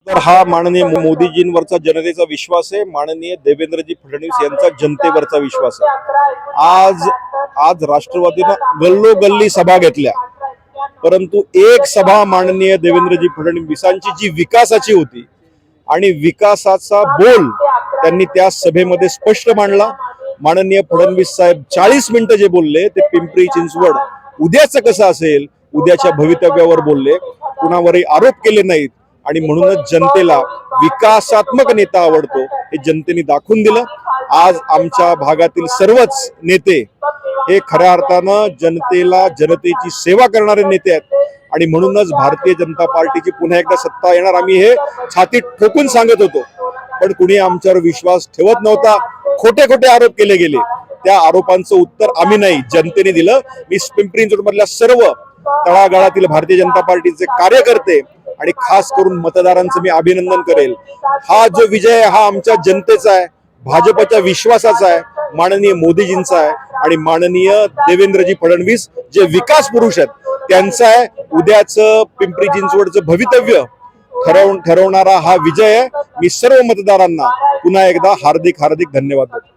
तर हा माननीय मोदीजींवरचा जनतेचा विश्वास आहे, माननीय देवेंद्रजी फडणवीस यांचा जनतेवरचा विश्वास आहे। आज आज राष्ट्रवादीनं गल्लोगल्ली सभा घेतल्या, परंतु एक सभा माननीय देवेंद्रजी फडणवीसांची जी विकासाची होती आणि विकासाचा बोल त्यांनी त्या सभेमध्ये स्पष्ट मांडला। माननीय फडणवीस साहेब 40 मिनिटं जे बोलले ते पिंपरी चिंचवड उद्याचं कसं असेल, उद्याच्या भवितव्यावर बोलले, कुणावरही आरोप केले नाहीत आणि म्हणूनच जनतेला विकासात्मक नेता आवडतो हे जनतेने दाखवून दिलं। आज आमच्या भागातील सर्वच नेते हे खऱ्या अर्थानं जनतेला जनतेची सेवा करणारे नेते आहेत आणि म्हणूनच भारतीय जनता पार्टीची पुन्हा एकदा सत्ता येणार आम्ही हे छातीत ठोकून सांगत होतो। पण कुणी आमच्यावर विश्वास ठेवत नव्हता, खोटे खोटे आरोप केले गेले, त्या आरोपांचं उत्तर आम्ही नाही जनतेने दिलं। मी पिंपरी चिंचवड मधल्या सर्व तळागाळातील भारतीय जनता पार्टीचे कार्यकर्ते आणि खास करून मतदारांचं मी अभिनंदन करेल। हा जो विजय आहे हा आमच्या जनतेचा आहे, भाजपच्या विश्वासाचा आहे, माननीय मोदीजींचा आहे आणि माननीय देवेंद्रजी फडणवीस जे विकास पुरुष आहेत त्यांचा आहे। उद्याचं पिंपरी चिंचवडचं भवितव्य ठरवणारा हा विजय आहे। मी सर्व मतदारांना पुन्हा एकदा हार्दिक धन्यवाद देतो।